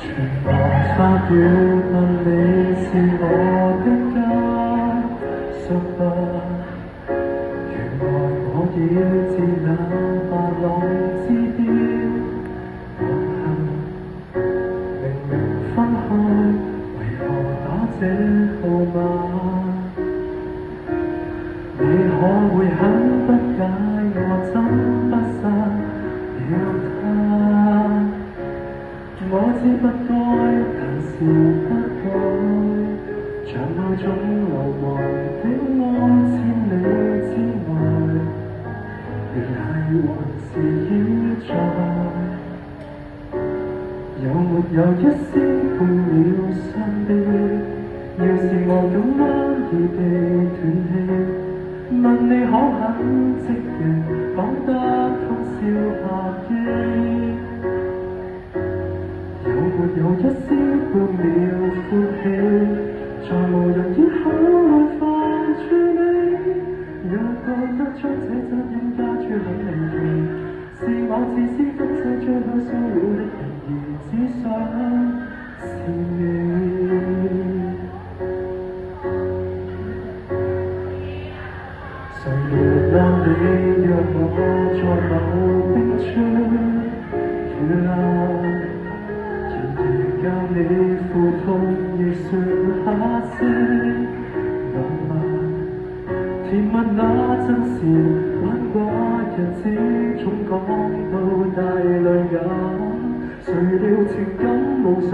全部花表問你是我的家，屬不原來我已自那白浪之巔航行，明明分開，為何打這號碼？你可會很不解我怎不殺了他？我知不該，但是不改，像那種流亡的愛千里之外，聯繫還是依在。有沒有一絲半秒傷悲？要是我咁啱已被斷氣，問你可肯積極講得通宵下機？有沒有一絲半秒歡喜？在無人以口來煩住你，若覺得將這責任加諸很離奇，是我自私今世最後騷擾的人，而只想是你。誰原諒你，若我在某冰川遇難？教你苦痛亦算下些浪漫，甜蜜那陣時玩過日子，總講到大淚眼。誰料情感無常，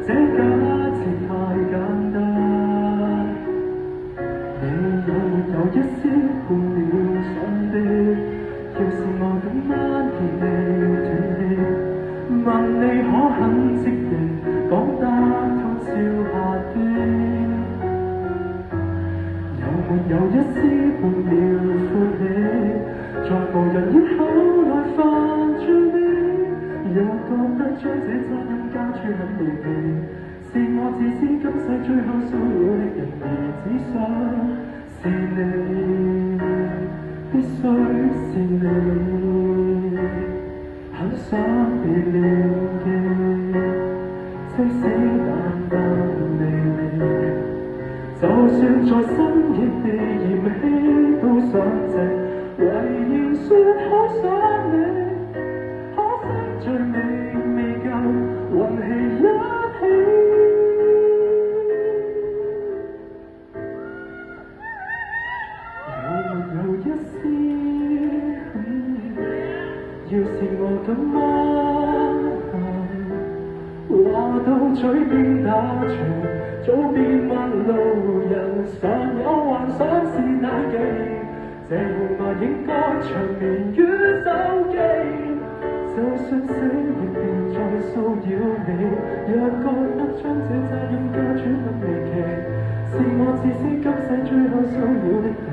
這假設太簡單。你有沒有一絲半秒想的？要是我今晚見你斷氣，問你可肯積極講得通宵下的？有沒有一絲半秒歡喜？在無人以口來煩住你，若覺得將這責任加諸很離奇，是我自私今世最後騷擾的人，而只想是你，必須是你，很想被念記。即使淡淡微微，就算在深夜被嫌棄，都想藉遺言說可想你。可惜最美未夠運氣一起。有沒有一絲，要是我今晚話到嘴邊打長，早變陌路人，常有幻想是大忌。這號碼應該長眠於手機，就算死亦別再騷擾你。若覺得將這責任加諸很離奇，是我自私今世最後騷擾的人。